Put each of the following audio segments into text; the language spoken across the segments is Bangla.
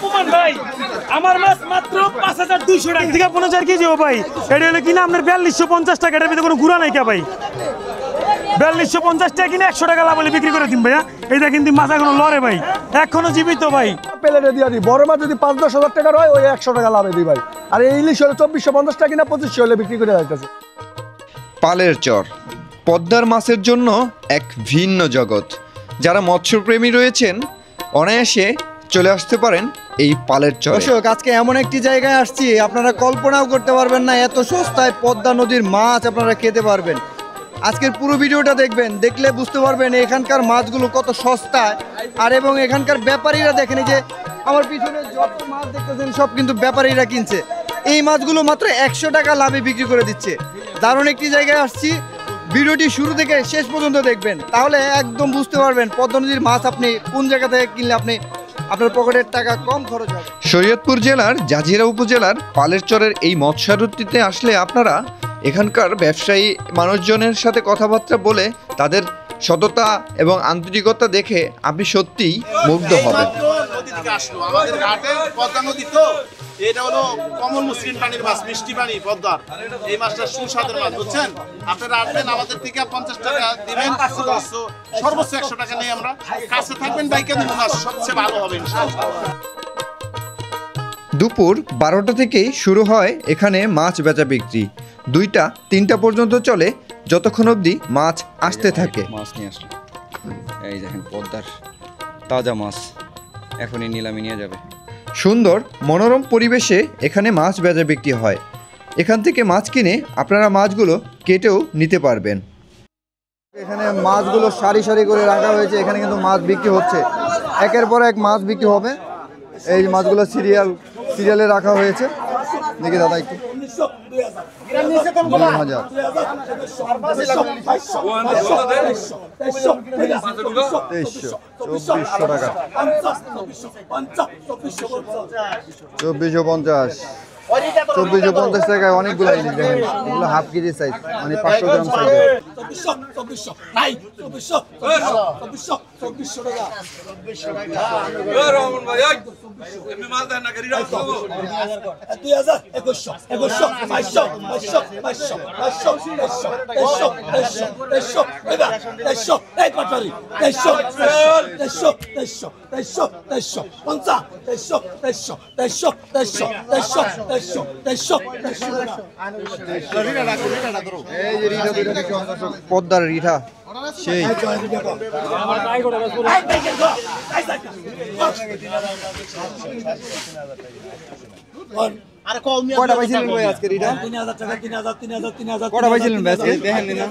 প্রমাণ ভাই আমার মাছ মাত্র 5200 টাকা থেকে 5000 কেজি ও ভাই এটা হলো কিনা আপনার 4250 টাকা এটার ভিতরে কোনো গুড়া নাই কা ভাই 4250 টাকা কিনে 100 টাকা লাভ হলে বিক্রি করে দিন ভাইয়া এই দেখেন মাছ এখনো লড়ে ভাই এখনো জীবিত ভাই প্লেটে দিয়ে দিই বড় মাছ যদি 5-10 হাজার টাকার হয় ওই 100 টাকা লাভে দিই ভাই আর এই ইলিশ হলে 2450 টাকা কিনা 2500 হলে বিক্রি করে যাইতেছে পালের চর পদ্মার মাছের জন্য এক ভিন্ন জগৎ যারা মৎস্যপ্রেমী রয়েছেন অনায়াসে চলে আসতে পারেন এই পালের চরে। দর্শক আজকে এমন একটি জায়গায় আসছি আপনারা কল্পনাও করতে পারবেন না এত সস্তায় পদ্মা নদীর মাছ আপনারা খেতে পারবেন। আজকের পুরো ভিডিওটা দেখবেন, দেখলে বুঝতে পারবেন এখানকার মাছগুলো কত সস্তায় আর এবং এখানকার ব্যাপারীরা দেখেন যে আমার পিছনে যত মাছ দেখতেছেন সব কিন্তু ব্যাপারীরা কিনছে। এই মাছগুলো মাত্র 100 টাকা লাভে বিক্রি করে দিচ্ছে। দারুণ একটি জায়গায় আসছি, ভিডিওটি শুরু থেকে শেষ পর্যন্ত দেখবেন তাহলে একদম বুঝতে পারবেন পদ্মা নদীর মাছ আপনি কোন জায়গা থেকে কিনলে আপনার পকেটের টাকা কম খরচ হবে। শরীয়তপুর জেলার জাজিরা উপজেলার পালের চরের এই মৎস্যাড়তিতে আসলে আপনারা এখানকার ব্যবসায়ী মানুষজনের সাথে কথাবার্তা বলে তাদের সততা এবং আন্তরিকতা দেখে আপনি সত্যিই মুগ্ধ হবেন। নদী থেকে আসলো আমাদের ঘাটে পদ্মা নদী তো এটা হলো কমল মুসলিম পানির মাছ, মিষ্টি পানি পদ্মার। এই মাছটা সুস্বাদের মাছ বুঝছেন। আপনারা আসবেন আমাদের থেকে 50 টাকা দিবেন, সর্বোচ্চ 100 টাকা নেই আমরা। কাছে থাকবেন বাইকে দিব মাছ সবচেয়ে ভালো হবে ইনশাআল্লাহ। দুপুর 12টা থেকেই শুরু হয় এখানে মাছ বেচা বিক্রি, 2টা 3টা পর্যন্ত চলে যতক্ষণ অবধি মাছ আসতে থাকে। মাছ নিয়ে আসলো, এই দেখেন পদ্মার তাজা মাছ এখনই নিলামে নিয়ে যাবে। সুন্দর মনোরম পরিবেশে এখানে মাছ বেচা বিক্রি হয়। এখান থেকে মাছ কিনে আপনারা মাছগুলো কেটেও নিতে পারবেন। এখানে মাছগুলো সারি সারি করে রাখা হয়েছে, এখানে কিন্তু মাছ বিক্রি হচ্ছে, একের পর এক মাছ বিক্রি হবে। এই মাছগুলো সিরিয়ালে রাখা হয়েছে। দেখি দাদা একটু 2000 2450 টাকা 2450 2450 টাকায় অনেকগুলো ইলিশ দেখেন, এগুলো হাফ কেজি সাইজ মানে 500 গ্রাম সাইজ। পদ্মার রিঠা সেই কয়টা পাইছিলেন ভাই আজকে রিঠা? 3000 টাকা 3000 কয়টা পাইছিলেন ভাই আজকে দেখেন না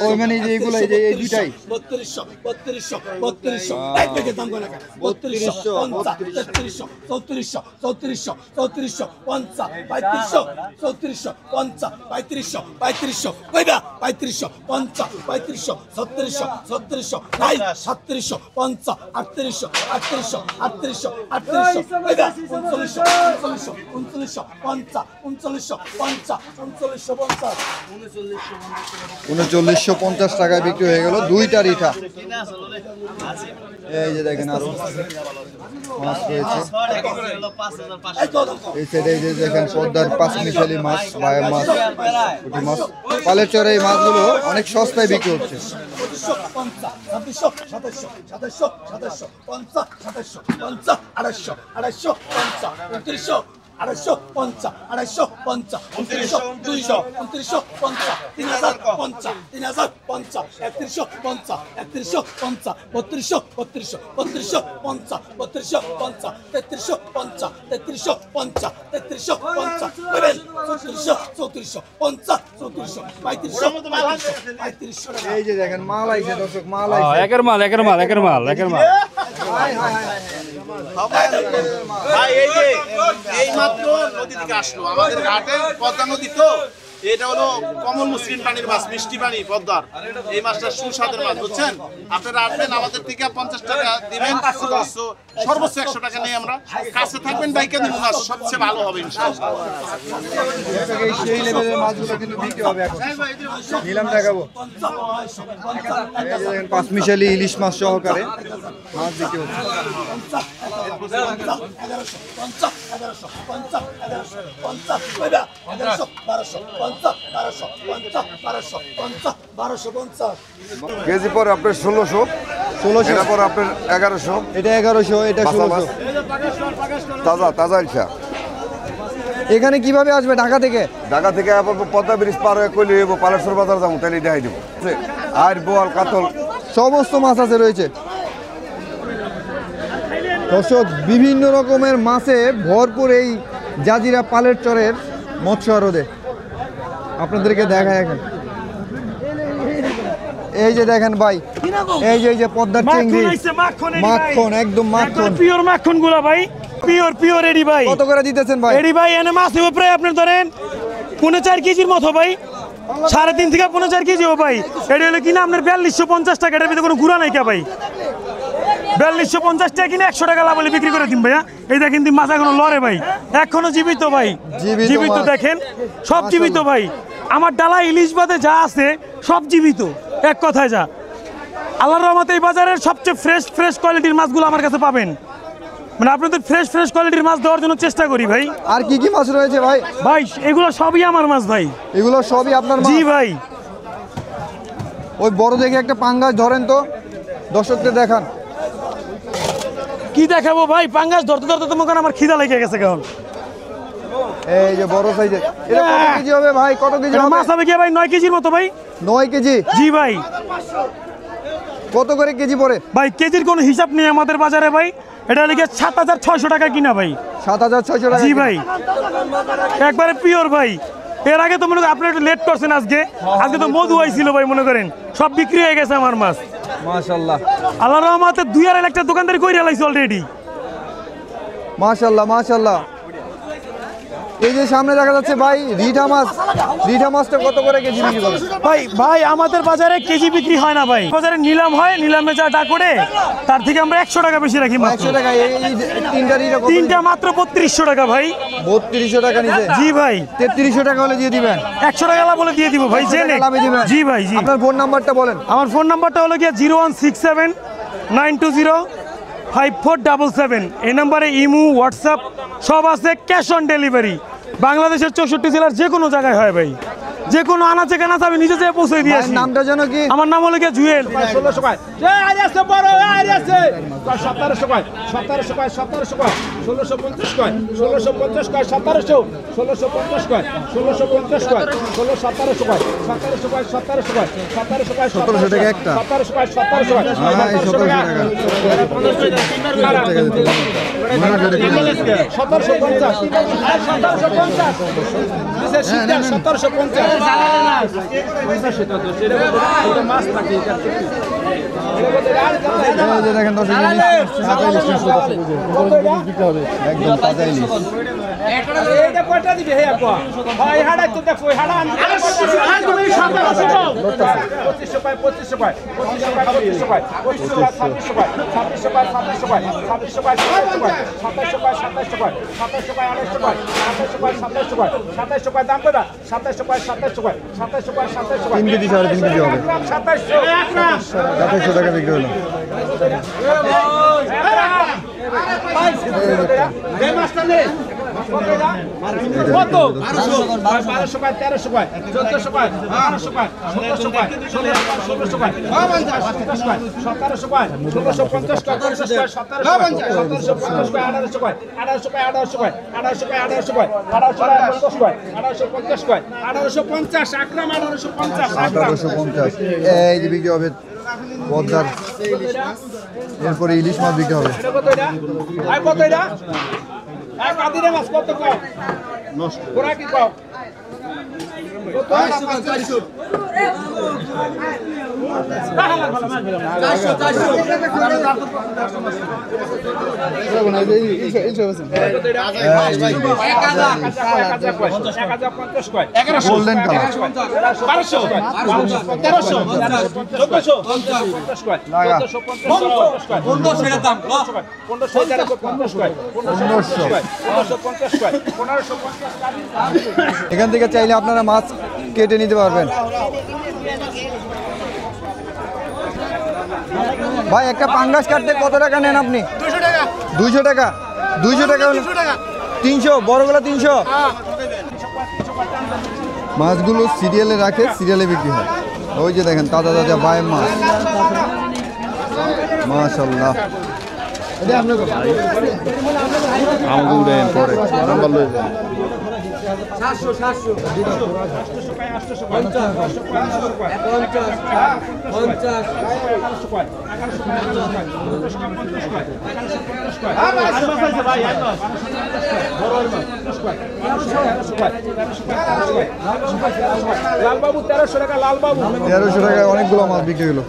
ওই মানে যে এগুলো এই যে এই দুটাই 3200 এক প্যাকেট দাম করে 3200 3300 3400 3400 3400 50 3500 3400 50 3500 3500 কইবা 3500 50 3500 3700 3700 নাই 3700 50 3800 3800 3800 3800 কইবা 3900 3900 50 3950 3950 টাকায় বিক্রি হয়ে গেল 2টা রিঠা। এই যে দেখেন আরো মাছ রয়েছে এই সাইডে, এই যে দেখেন পদ্মার 5 মিশালি মাছ, বায়া মাছ, পুঁটি মাছ। পালের চরে এই মাছগুলো অনেক সস্তায় বিক্রি হচ্ছে। 250 250 2900 200 2950 3050 3050 3150 3150 3200 3200 50 3250 3350 3350 3350 3400 50 3400 3500 এই যে দেখেন মাল আইছে দর্শক, মাল আইছে, একের মাল ভাই এই যে এই মাত্র নদী থেকে আসলো আমাদের ঘাটে পদ্মা নদী তো এটা হলো কমল মসৃণ পানির মাছ, মিষ্টি পানি পদ্মার। এই মাছটা সুস্বাদের মাছ, বুঝছেন? আপনারা আসবেন, আমাদের থেকে 50 টাকা দিবেন, সর্বোচ্চ 100 টাকা নেই আমরা। কাছে থাকবেন, বাইকে দিব মাছ, সবচেয়ে ভালো হবে ইনশাআল্লাহ। সেই লেভেলের মাছগুলো কিন্তু বিক্রি হবে এখন। নিলাম দেখাবো। এই যে দেখেন 5 মিশালি ইলিশ মাছ সহকারে মাছ বিক্রি হচ্ছে। কেজি পর আপনার 1600, এটা পর আপনার 1100, এটা 1100, এটা বাসা 1600। মাছ। তাজা তাজা ইলশা। এখানে কিভাবে আসবে ঢাকা থেকে? ঢাকা থেকে আবার পদ্মা ব্রিজ পার হয়ে কইলে যাবো, পালেশ্বর বাজার যাবো, তাহলে দেখাই দিব। আর বোয়াল কাতল সমস্ত মাছ আছে রয়েছে। দর্শক, বিভিন্ন রকমের মাছে ভরপুর এই জাজিরা পালের চরের মৎস্য আড়তে। আপনাদেরকে দেখায় এখন, এই যে দেখেন ভাই, এই যে পদ্মার চিংড়ি, মাখন, একদম মাখন, পিওর মাখন গুলা ভাই, পিওর এডি ভাই। কত করে দিতেছেন ভাই? এডি ভাই এনে মাছ হবে প্রায় আপনার ধরেন 4.5 কেজির মতো ভাই, 3.5 থেকে 4.5 কেজি ও ভাই। এডি হলো কিনা আপনার 4250 টাকা, এটার ভিতরে কোনো গুড়া নাই কে ভাই। 4250 টাকা কিনে 100 টাকা লাভ হলে বিক্রি করে দিন ভাইয়া। এই দেখেন মাছ এখনো লড়ে ভাই, এখনো জীবিত ভাই, জীবিত দেখেন, সব জীবিত ভাই। আমার ডালা ইলিশ বাদে যা আছে সব জীবিত, এক কথায় যা। আল্লাহর রহমতে এই বাজারের সবচেয়ে ফ্রেশ কোয়ালিটির মাছগুলো আমার কাছে পাবেন। মানে আপনাদের ফ্রেশ কোয়ালিটির মাছ দেওয়ার জন্য চেষ্টা করি ভাই। আর কি কি মাছ রয়েছে ভাই? ভাই এগুলো সবই আমার মাছ ভাই, এগুলো সবই আপনার মাছ? জি ভাই। ওই বড় দেখে একটা পাঙ্গাস ধরেন তো, দর্শকদের দেখান। কি দেখাবো ভাই, পাঙ্গাস ধরতে ধরতে তোমার আমার খিদা লেগে গেছে এখন। এই যে বড় সাইজের, এটা কত কেজি হবে ভাই? কত কেজি এটা হবে? মাছ হবে কি ভাই 9 কেজির মতো ভাই। 9 কেজি? জি ভাই। কত করে কেজি পড়ে ভাই? কেজির কোনো হিসাব নেই আমাদের বাজারে ভাই, এটা লিখে 7600 টাকা কিনা ভাই। 7600 টাকা? জি ভাই, একবারে পিওর ভাই। এর আগে তো মনে করেন আপনি একটু লেট করছেন, আজকে তো মধু হয়েছিল ভাই, মনে করেন সব বিক্রি হয়ে গেছে আমার মাছ। মাশাআল্লাহ, আল্লাহর রহমতে 2.5 লাখ টাকা দোকানদারি করে লাইছে অলরেডি। মাশাআল্লাহ মাশাআল্লাহ। এই যে সামনে দেখা যাচ্ছে ভাই রিঠা মাছটা কত করে কেজি বিক্রি করে? ভাই আমাদের বাজারে কেজি বিক্রি হয় না ভাই, বাজারে নিলাম হয়, নিলামে যা টাকা করে তার থেকে আমরা 100 টাকা বেশি রাখি। 100 টাকা? এই তিনটা মাত্র 3200 টাকা ভাই। 3200 টাকা নিচে? জি ভাই। 3300 টাকা হলে দিয়ে দিবেন? 100 টাকা লাভ বলে দিয়ে দিব ভাই, জেনে লাভে দিবেন? জি ভাই জি। আপনার ফোন নাম্বারটা বলেন। আমার ফোন নাম্বারটা হলো গিয়ে 01679205477। এই নাম্বারে ইমো, হোয়াটসঅ্যাপ সব আছে, ক্যাশ অন ডেলিভারি। বাংলাদেশের 64 জেলার যে কোনো জায়গায় হয় ভাই, যে কোনো আনাচে কানাচে আমি নিজে যেয়ে পৌঁছে দিয়ে আসি। নামটা যেন কি? আমার নাম হলো গিয়ে জুয়েল। 1600 কয়, আরে আছে বড়, আরে আছে 1700 কয়, 1700 কয়, 1700 কয়, 1650 কয়, 1650 কয়, 1700, 1650 কয়, 1650 কয়, 1700 কয়, 1700 কয়, 1700 কয়, 1700 কয়, 1700 টাকা একটা? 1700 কয়, 1700 কয়, 1700 টাকা। 1750 মাছ থাকে দেখেন দর্শক, একদম তাজা ইলিশ। এটা কয়টা দিবে হে আপা? ভাই হাড়া তো দেখো, হাড়া আনতে 2500 কয়, 2500 কয়, 2500 কয়, 2500 কয়, 2500 কয়, 2600 কয়, 2600 কয়, 2700 কয়, 2700 কয়, 2700 কয়, 2700 কয়, 2700 কয়, 2700 কয়, 2800 কয়, 2700 কয়, 2700 কয়, 2700 কয় দাম কইবা? 2700 কয়, 2700 কয়, 2700 কয়, 2700 কয়, 3 কেজি 3.5 কেজি হবে। 2700 টাকা বিক্রি হলো। কত? 1200 কয়, 1300 কয়, 1400 কয়, 1500 কয়, 1600 কয়, 1600 কয়, 1700 কয়, 1700 কয়, 1650 কয়, 50 কয়, 1750 কয়, 1800 কয়, 1800 কয়, 1800 কয়, 1800 কয়, 1800 কয়, 1850 কয়, 1850 কয়, 1850 আকরাম, 1850 আকরাম। 1850 এই যে বিক্রি হবে পদ্মার। এরপরে ইলিশ মাছ বিক্রি হবে। এটা কত এটা? আর কত এটা? আর কাদিরে মাছ কত কও? নষ্ট। ওরা কি কও? কত? 4500 গোল্ডেন কালার এখান থেকে চাইলে আপনারা মাছ কেটে নিতে পারবেন। ভাই একটা পাঙ্গাস কাটতে কত টাকা নেন আপনি? 200 টাকা। 200 টাকা 300, বড়গুলো 300। মাছগুলো সিরিয়ালে রাখে, সিরিয়ালে বিক্রি হয়। ওই যে দেখেন তাজা তাজা বায়ের মাছ, মাশাআল্লাহ। এটা আপনার কথা আমাকে উড়েন পরে নাম্বার লয়ে যান। 700 700 লালবাবু 1300 টাকা, লালবাবু 1300 টাকায় অনেকগুলো মাছ বিক্রি হলো।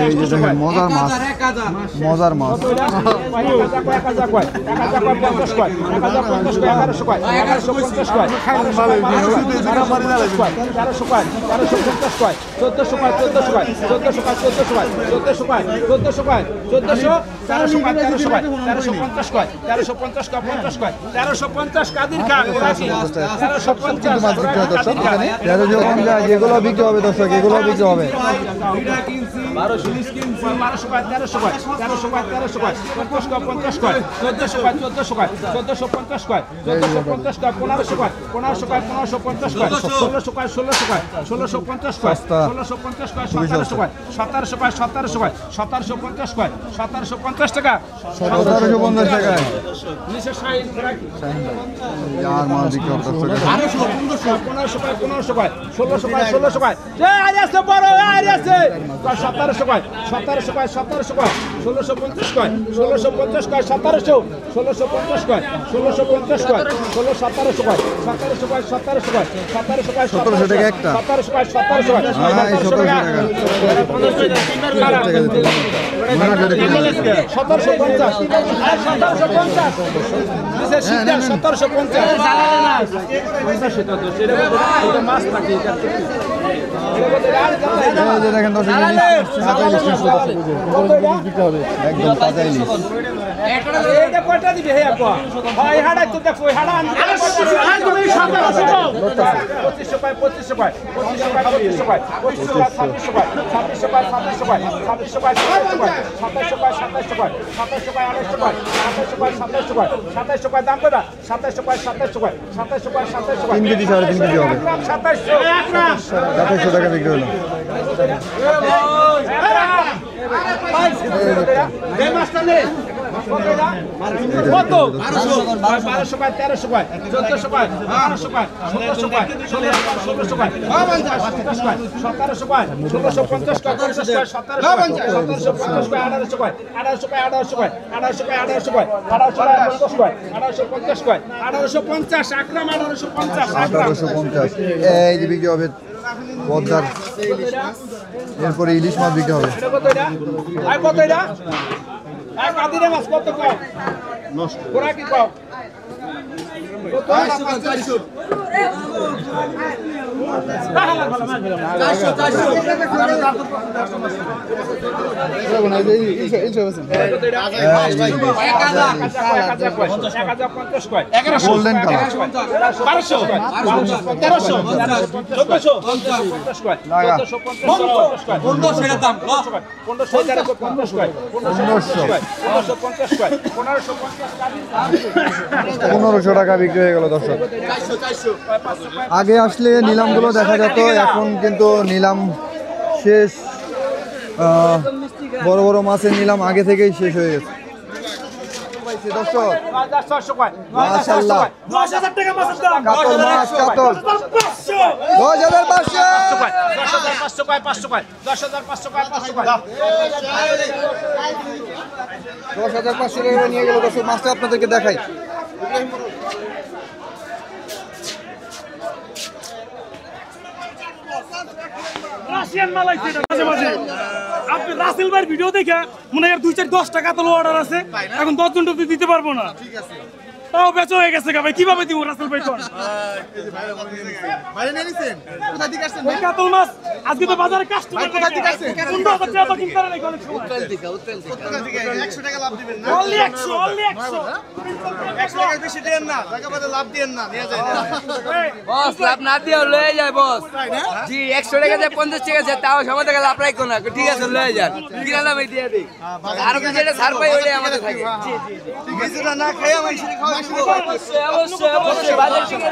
এই যে দেখেন মজার মাছ, মজার মাছ। যেগুলো বিক্রি হবে দর্শক, এগুলো বিক্রি হবে। 1750 টাকা। আর মাছ বিক্রি হবে দর্শক। 1500 টাকা, 1600 টাকা, 1600 টাকা। এই আছে বড়, এই আছে 1700 টাকা, 1700 টাকা, 1700 টাকা, 1650 টাকা, 1650 টাকা, 1700, 1650 টাকা, 1650 টাকা, 1700 টাকা, 1700 টাকা, 1700 টাকা, 1700 টাকা, 1700 টাকা একটা, 1700 টাকা, 1700 টাকা, 1700 টাকা, 1750 মাছ থাকে দেখেন দর্শক, একদম তাজা ইলিশ। তিন কেজি 3.5 কেজি হবে, 2700 টাকা বিক্রি হলো। কত? 1200 টাকা, 1300 টাকা, 1400 টাকা, 1500 টাকা, 1600 টাকা, 1600 টাকা, 1700 টাকা, 1700 টাকা, 1650 টাকা, 1700 টাকা, 1750 টাকা, 1800 টাকা, 1800 টাকা, 1800 টাকা, 1800 টাকা, 1800 টাকা, 1850 টাকা, 1850 আকরাম, 1850 1850। এই যে বিক্রি হবে পদ্মার, এরপরে ইলিশ মাছ বিক্রি হবে। কত এটা? এক আদিরে মাছ কত কম? নষ্ট ওরা কি কম? কত? 400 গোল্ডেন কালার, 1200 1300 1400 1500 টাকা বিক্রি হয়ে গেল দর্শক। আগে আসলে নিলামগুলো দেখা যেত, এখন কিন্তু নিলাম শেষ। বড় বড় মাছের নিলাম আগে থেকেই শেষ হয়ে গেছে দর্শক। মাশাআল্লাহ, 10,000 টাকা মাছের দাম, কাতল মাছ, কাতল 10,500, 10,500 টাকা, 500 টাকা, 10,500 টাকা, 500 টাকা, 10,500 টাকা নিয়ে গেল দর্শক। মাছটা আপনাদেরকে দেখাই। রাশিয়ান মাল আইছে এটা মাঝে মাঝে। আপনি রাসেল ভাইয়ের ভিডিও দেখে মনে হয় 2-4-10 টাকা তো অর্ডার আছে, এখন 10 জন তো দিতে পারবো না। তাও বেচা হয়ে গেছে ভাই, কিভাবে দিব রাসেল ভাই? কোন ওই কাতল মাছ আজকে তো বাজারে কাস্টমার কোথা থেকে আসছে? 15,000 টাকা তো কিনতে পারে না অনেক সময়। উত্তল থেকে 100 টাকা লাভ দিবেন না? only 100 100 টাকা বেশি দেন না, টাকা বাদে লাভ দেন না, নিয়ে যায় না বস। লাভ না দিয়ে লয়ে যায় বস। জি 100 টাকা দিয়ে 50 টাকা আছে, তাও সবার থেকে লাভ রাখো না। ঠিক আছে লয়ে যান, কিনা দামে দিয়ে দিই। আর যেটা ছাড় পাই ওইটাই আমাদের থাকে। জি জি জি, কিছুটা না খাইয়া মাইশরি খাওয়া অবশ্যই অবশ্যই অবশ্যই বাজার থেকে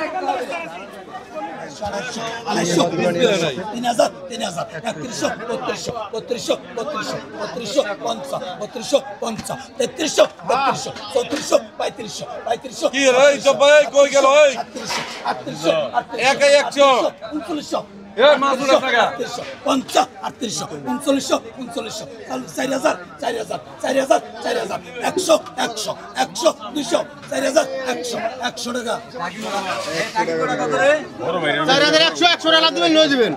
250, 3,000, 3,000, 3100, 3200, 3200, 3200, 3200, 50, 3200, 50, 3300, 3300, 3400, 3500, 3500, কি রে সবাই কই গেল এই 3800, 3800, একাই 100 3900, এ মাসুল টাকা 50, 3800, 3900, 3900, 4000, 4000, 4000, 4000, 100, 100, 100, 200, 4000, 100, 100 টাকা। 4100 100 টাকা দিবেন, লয়ে দিবেন।